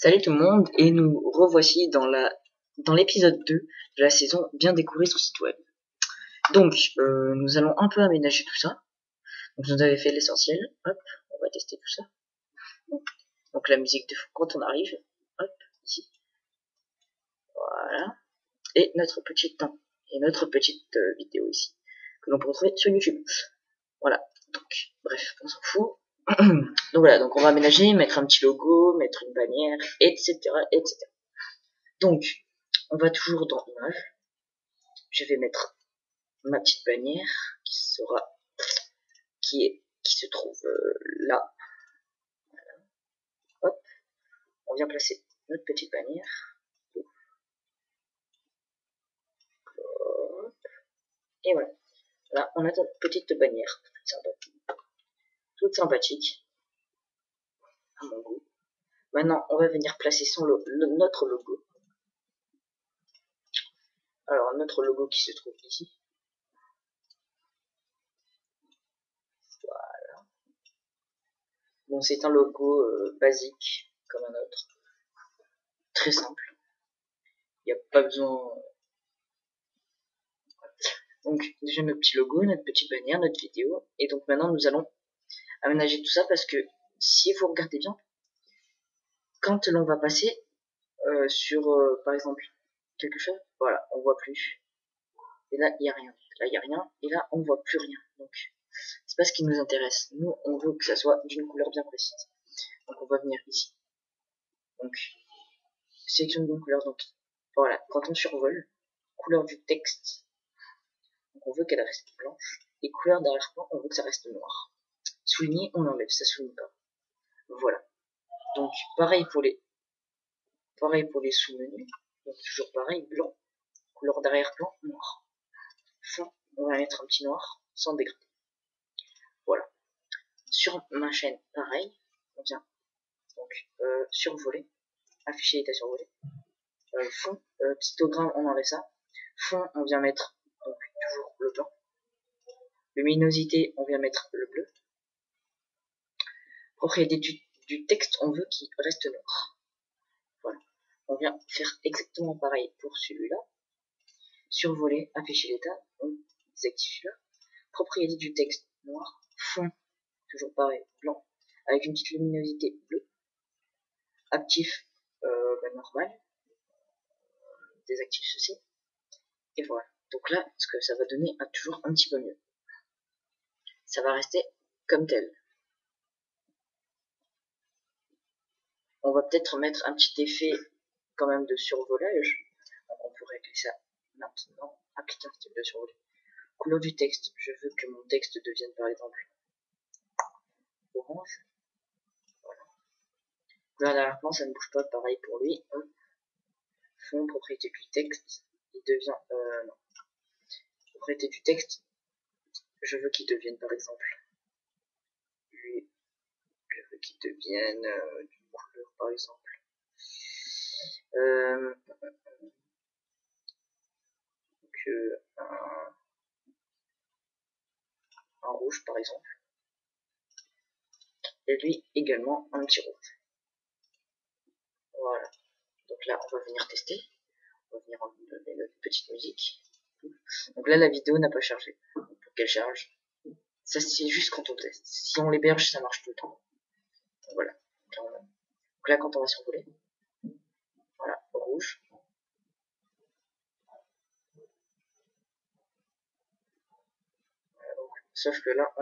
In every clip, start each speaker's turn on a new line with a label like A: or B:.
A: Salut tout le monde et nous revoici dans l'épisode 2 de la saison Bien découvrir son site web. Donc nous allons un peu aménager tout ça. Donc vous avez fait l'essentiel. Hop, on va tester tout ça. Donc la musique de fond quand on arrive. Hop, ici. Voilà. Et notre petite vidéo ici que l'on peut retrouver sur YouTube. Voilà. Donc bref, on s'en fout. Donc voilà, donc on va aménager, mettre un petit logo, mettre une bannière, etc. etc. Donc, on va toujours dans Images. Je vais mettre ma petite bannière qui se trouve là. Voilà. Hop, on vient placer notre petite bannière. Hop. Et voilà. Là, on a notre petite bannière toute sympathique, à mon goût. Maintenant, on va venir placer notre logo. Alors, notre logo qui se trouve ici. Voilà. Bon, c'est un logo basique, comme un autre. Très simple. Il n'y a pas besoin... Donc, déjà notre petit logo, notre petite bannière, notre vidéo. Et donc maintenant, nous allons aménager tout ça parce que si vous regardez bien, quand l'on va passer sur, par exemple, quelque chose, voilà, on voit plus. Et là, il n'y a rien. Là, il n'y a rien. Et là, on voit plus rien. Donc, c'est pas ce qui nous intéresse. Nous, on veut que ça soit d'une couleur bien précise. Donc, on va venir ici. Donc, sélection d'une couleur. Donc, voilà, quand on survole, couleur du texte, donc on veut qu'elle reste blanche. Et couleur d'arrière-plan, on veut que ça reste noir. Souligner, on enlève, ça souligne pas. Voilà. Donc, pareil pour les sous-menus. Donc, toujours pareil, blanc. Couleur d'arrière-plan, noir. Fond, on va mettre un petit noir, sans dégradé. Voilà. Sur ma chaîne, pareil. On vient, donc, survoler. Afficher l'état survolé. Fond, pictogramme, on enlève ça. Fond, on vient mettre, donc, toujours le blanc. Luminosité, on vient mettre le bleu. Propriété du texte, on veut qu'il reste noir. Voilà. On vient faire exactement pareil pour celui-là. Survoler, afficher l'état, on désactive celui-là. Propriété du texte, noir. Fond, toujours pareil, blanc, avec une petite luminosité bleue. Actif, normal. Désactive ceci. Et voilà. Donc là, ce que ça va donner toujours un petit peu mieux. Ça va rester comme tel. On va peut-être mettre un petit effet quand même de survolage. Donc on pourrait régler ça maintenant. Appliquer un style de survolage. Couleur du texte. Je veux que mon texte devienne par exemple orange. Voilà. Couleur d'arrière-plan, ça ne bouge pas. Pareil pour lui. Fond, propriété du texte. Il devient... non. Propriété du texte. Je veux qu'il devienne par exemple... Lui, je veux qu'il devienne d'une couleur par exemple. Un rouge par exemple. Et lui également un petit rouge. Voilà. Donc là, on va venir tester. On va venir enlever notre petite musique. Donc là, la vidéo n'a pas chargé. Donc pour qu'elle charge, ça c'est juste quand on teste. Si on l'héberge, ça marche tout le temps. Donc voilà. Donc là, quand on va survoler, voilà, rouge. Voilà, donc, sauf que là,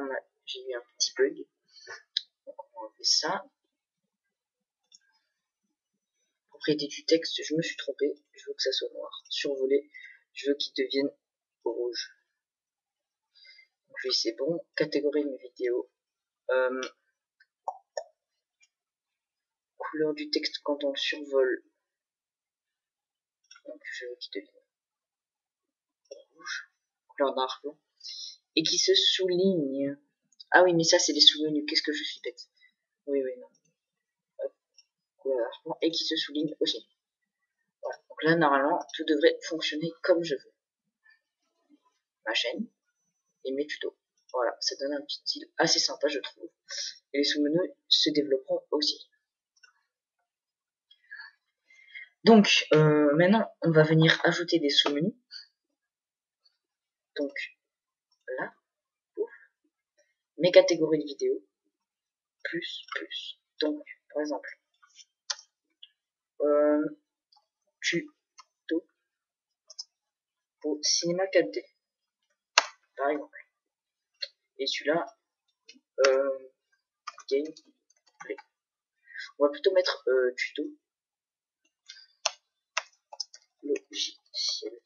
A: j'ai eu un petit bug. Donc on va enlever ça. Propriété du texte, je me suis trompé. Je veux que ça soit noir. Survolé, je veux qu'il devienne rouge. Donc lui, c'est bon. Catégorie de mes vidéos. Couleur du texte quand on le survole. Donc je veux qu'il devienne rouge. Couleur d'argent. Et qui se souligne. Ah oui, mais ça, c'est des sous-menus. Qu'est-ce que je suis bête. Oui, non. Hop. Couleur d'argent. Et qui se souligne aussi. Voilà. Donc là, normalement, tout devrait fonctionner comme je veux. Ma chaîne et mes tutos. Voilà, ça donne un petit style assez sympa, je trouve. Et les sous-menus se développeront aussi. Donc, maintenant, on va venir ajouter des sous-menus. Donc, là, ouf, mes catégories de vidéos, plus. Donc, par exemple, tuto au cinéma 4D, par exemple. Et celui-là, gameplay. On va plutôt mettre tuto logiciel.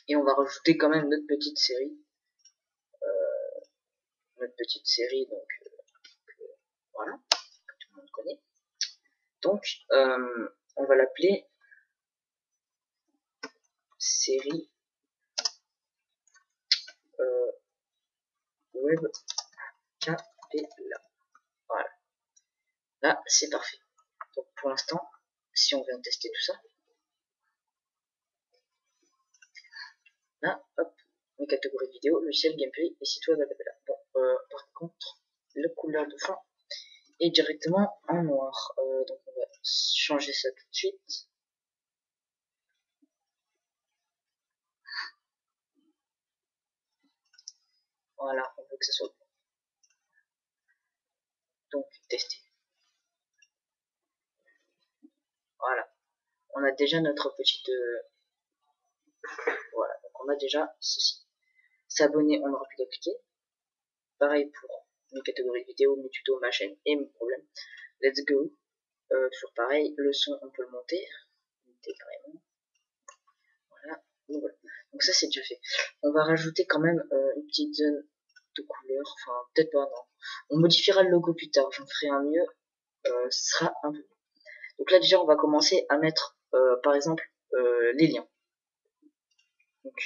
A: Et on va rajouter quand même notre petite série. Donc voilà, que tout le monde connaît. Donc, on va l'appeler série web Capella. Voilà. Là, c'est parfait. Donc, pour l'instant, si on vient tester tout ça, là, hop, mes catégories vidéo, logiciel, gameplay et site web Capella. Bon, par contre, la couleur de fond est directement en noir. Donc, on va changer ça tout de suite. Voilà, on veut que ça soit bon. Donc, tester. Voilà. On a déjà notre petite... voilà, donc on a déjà ceci. S'abonner, on n'aura plus d'appliquer. Pareil pour mes catégories vidéo, mes tutos, ma chaîne et mes problèmes. Let's go. Toujours pareil, le son, on peut le monter. Carrément. Voilà. Donc ça, c'est déjà fait. On va rajouter quand même une petite zone de couleur. Enfin, peut-être pas, non. On modifiera le logo plus tard. J'en ferai un mieux. Ce sera un peu mieux. Donc là, déjà, on va commencer à mettre, par exemple, les liens. Donc,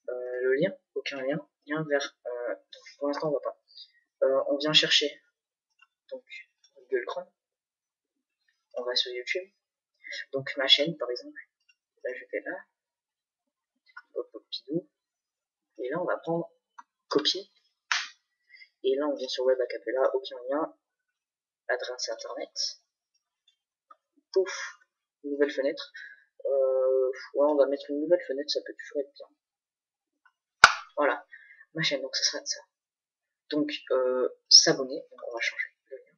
A: le lien, aucun lien vers... pour l'instant, on va pas. On vient chercher donc Google Chrome. On va sur YouTube. Donc ma chaîne, par exemple. Là, je fais là. Hop, hop, pidou. Et là, on va prendre copier. Et là, on vient sur Web Acapella, aucun lien. Adresse internet. Pouf. Nouvelle fenêtre. Ouais, on va mettre une nouvelle fenêtre, ça peut toujours être bien. Voilà. Ma chaîne, donc ça sera ça. Donc, s'abonner. Donc, on va changer le lien.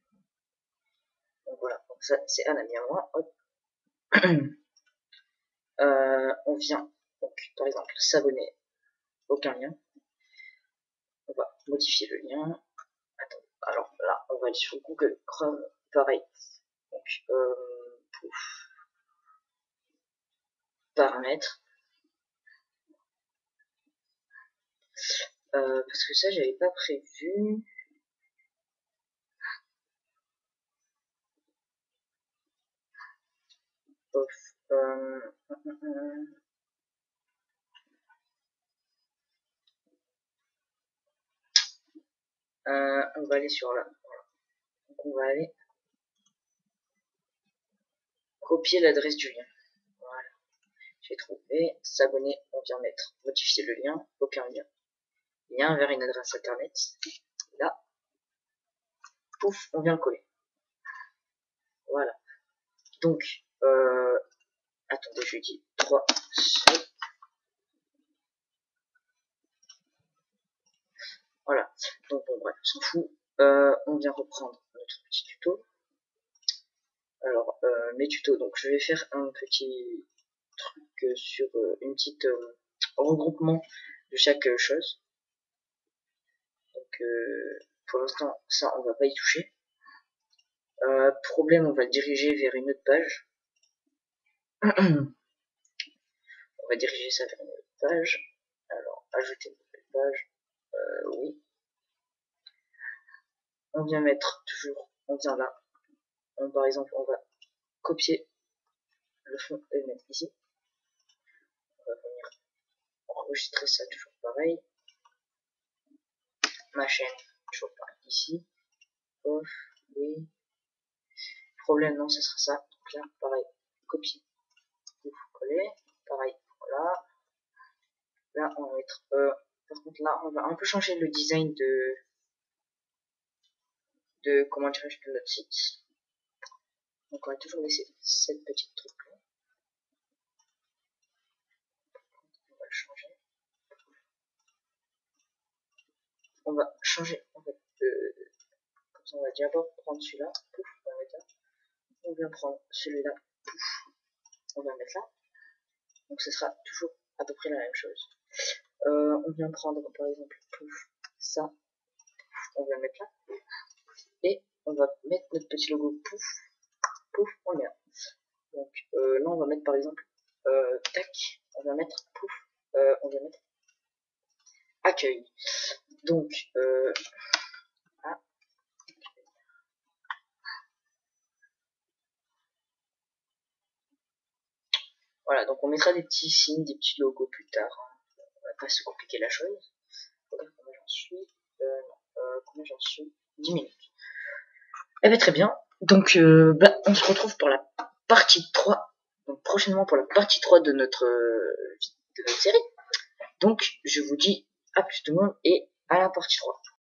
A: Donc voilà. Donc ça, c'est un ami à moi. Hop. On vient, donc, par exemple, s'abonner. Aucun lien. On va modifier le lien. Attends, alors là, on va aller sur Google Chrome, pareil. Donc, pouf, paramètres. Parce que ça, j'avais pas prévu. Off. On va aller sur là. Voilà. Donc, on va aller copier l'adresse du lien. Voilà. J'ai trouvé. S'abonner, on vient mettre modifier le lien. Aucun lien. Lien vers une adresse internet. Là. Pouf, on vient le coller. Voilà. Donc, attendez, je dis 3 secondes. Voilà. Donc, bon, bref, on s'en fout. On vient reprendre notre petit tuto. Alors, mes tutos, donc je vais faire un petit truc sur une petite regroupement de chaque chose. Donc, pour l'instant, ça, on va pas y toucher. Problème, on va le diriger vers une autre page. On va diriger ça vers une autre page. Alors, ajouter une nouvelle page. Oui. On vient mettre toujours, on vient là. Par exemple, on va copier le fond et le mettre ici. On va venir enregistrer ça toujours pareil. Ma chaîne, toujours pareil ici. Off, oui. Problème, non, ce sera ça. Donc là, pareil, copier. Ouf, coller. Pareil, voilà. Là, on va mettre. Par contre, là, on va un peu changer le design de comment dirais-je, de notre site. Donc on va toujours laisser cette petite truc là. On va le changer. On va changer en fait. Comme ça on va d'abord prendre celui-là. Pouf, on va mettre là. On vient prendre celui-là. Pouf, on va mettre là. Donc ce sera toujours à peu près la même chose. On vient prendre par exemple pouf, ça. On vient mettre là. Et on va mettre notre petit logo pouf, pouf, on vient. Donc là on va mettre par exemple tac, on va mettre pouf, on va mettre accueil. Donc ah, voilà, donc on mettra des petits signes, des petits logos plus tard. On va pas se compliquer la chose. Regarde combien j'en suis. Combien j'en suis 10 minutes. Eh bien très bien. Donc on se retrouve pour la partie 3. Donc prochainement pour la partie 3 de notre série. Donc je vous dis à plus tout le monde et à la partie 3.